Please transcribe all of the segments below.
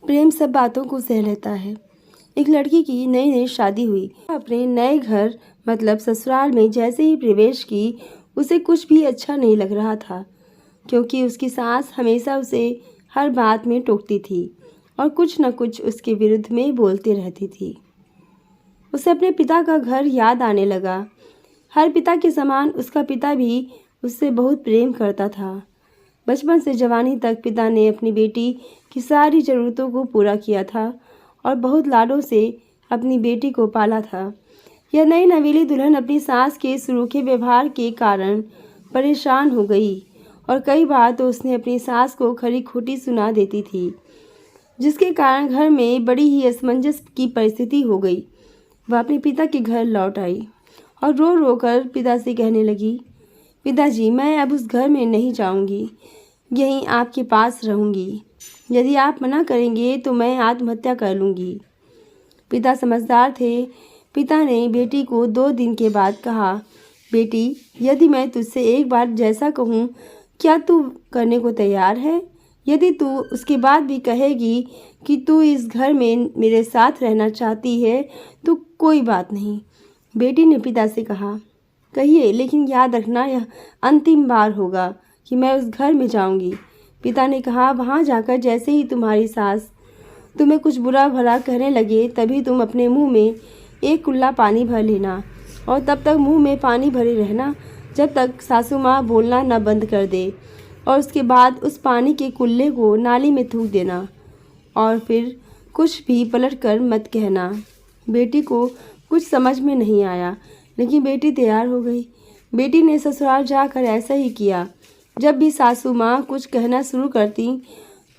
प्रेम सब बातों को सह लेता है। एक लड़की की नई नई शादी हुई। अपने नए घर मतलब ससुराल में जैसे ही प्रवेश की, उसे कुछ भी अच्छा नहीं लग रहा था, क्योंकि उसकी सास हमेशा उसे हर बात में टोकती थी और कुछ न कुछ उसके विरुद्ध में बोलती रहती थी। उसे अपने पिता का घर याद आने लगा। हर पिता के समान उसका पिता भी उससे बहुत प्रेम करता था। बचपन से जवानी तक पिता ने अपनी बेटी की सारी ज़रूरतों को पूरा किया था और बहुत लाडों से अपनी बेटी को पाला था। यह नई नवेली दुल्हन अपनी सास के इस रूखे व्यवहार के कारण परेशान हो गई और कई बार तो उसने अपनी सास को खरी खोटी सुना देती थी, जिसके कारण घर में बड़ी ही असमंजस की परिस्थिति हो गई। वह अपने पिता के घर लौट आई और रो रो कर पिता से कहने लगी, पिताजी, मैं अब उस घर में नहीं जाऊंगी, यहीं आपके पास रहूंगी। यदि आप मना करेंगे तो मैं आत्महत्या कर लूँगी। पिता समझदार थे। पिता ने बेटी को 2 दिन के बाद कहा, बेटी, यदि मैं तुझसे एक बार जैसा कहूँ, क्या तू करने को तैयार है? यदि तू उसके बाद भी कहेगी कि तू इस घर में मेरे साथ रहना चाहती है तो कोई बात नहीं। बेटी ने पिता से कहा, कहिए, लेकिन याद रखना यह अंतिम बार होगा कि मैं उस घर में जाऊंगी। पिता ने कहा, वहाँ जाकर जैसे ही तुम्हारी सास तुम्हें कुछ बुरा भला कहने लगे, तभी तुम अपने मुंह में एक कुल्ला पानी भर लेना और तब तक मुंह में पानी भरे रहना जब तक सासू माँ बोलना न बंद कर दे, और उसके बाद उस पानी के कुल्ले को नाली में थूक देना और फिर कुछ भी पलट कर मत कहना। बेटी को कुछ समझ में नहीं आया, लेकिन बेटी तैयार हो गई। बेटी ने ससुराल जाकर ऐसा ही किया। जब भी सासू माँ कुछ कहना शुरू करती,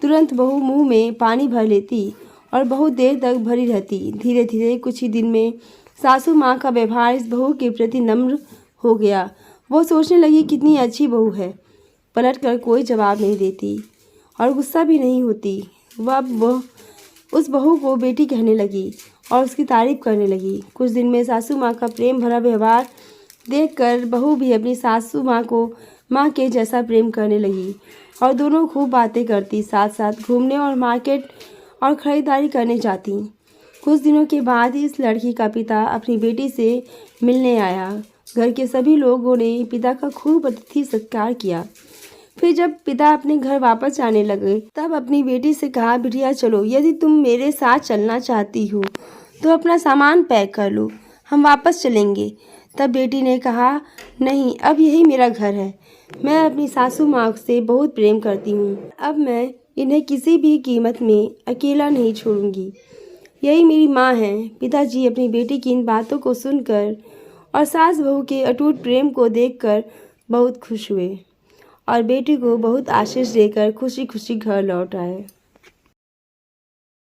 तुरंत बहू मुंह में पानी भर लेती और बहुत देर तक भरी रहती। धीरे धीरे कुछ ही दिन में सासू माँ का व्यवहार इस बहू के प्रति नम्र हो गया। वो सोचने लगी, कितनी अच्छी बहू है, पलट कर कोई जवाब नहीं देती और गुस्सा भी नहीं होती। वह उस बहू को बेटी कहने लगी और उसकी तारीफ करने लगी। कुछ दिन में सासू माँ का प्रेम भरा व्यवहार देखकर बहू भी अपनी सासू माँ को माँ के जैसा प्रेम करने लगी और दोनों खूब बातें करती, साथ साथ घूमने और मार्केट और ख़रीदारी करने जाती। कुछ दिनों के बाद इस लड़की का पिता अपनी बेटी से मिलने आया। घर के सभी लोगों ने पिता का खूब अतिथि सत्कार किया। फिर जब पिता अपने घर वापस जाने लगे, तब अपनी बेटी से कहा, बिटिया चलो, यदि तुम मेरे साथ चलना चाहती हो तो अपना सामान पैक कर लो, हम वापस चलेंगे। तब बेटी ने कहा, नहीं, अब यही मेरा घर है। मैं अपनी सासू माँ से बहुत प्रेम करती हूँ। अब मैं इन्हें किसी भी कीमत में अकेला नहीं छोड़ूंगी। यही मेरी माँ है। पिताजी अपनी बेटी की इन बातों को सुनकर और सास बहू के अटूट प्रेम को देखकर बहुत खुश हुए और बेटी को बहुत आशीष देकर खुशी खुशी घर लौट आए।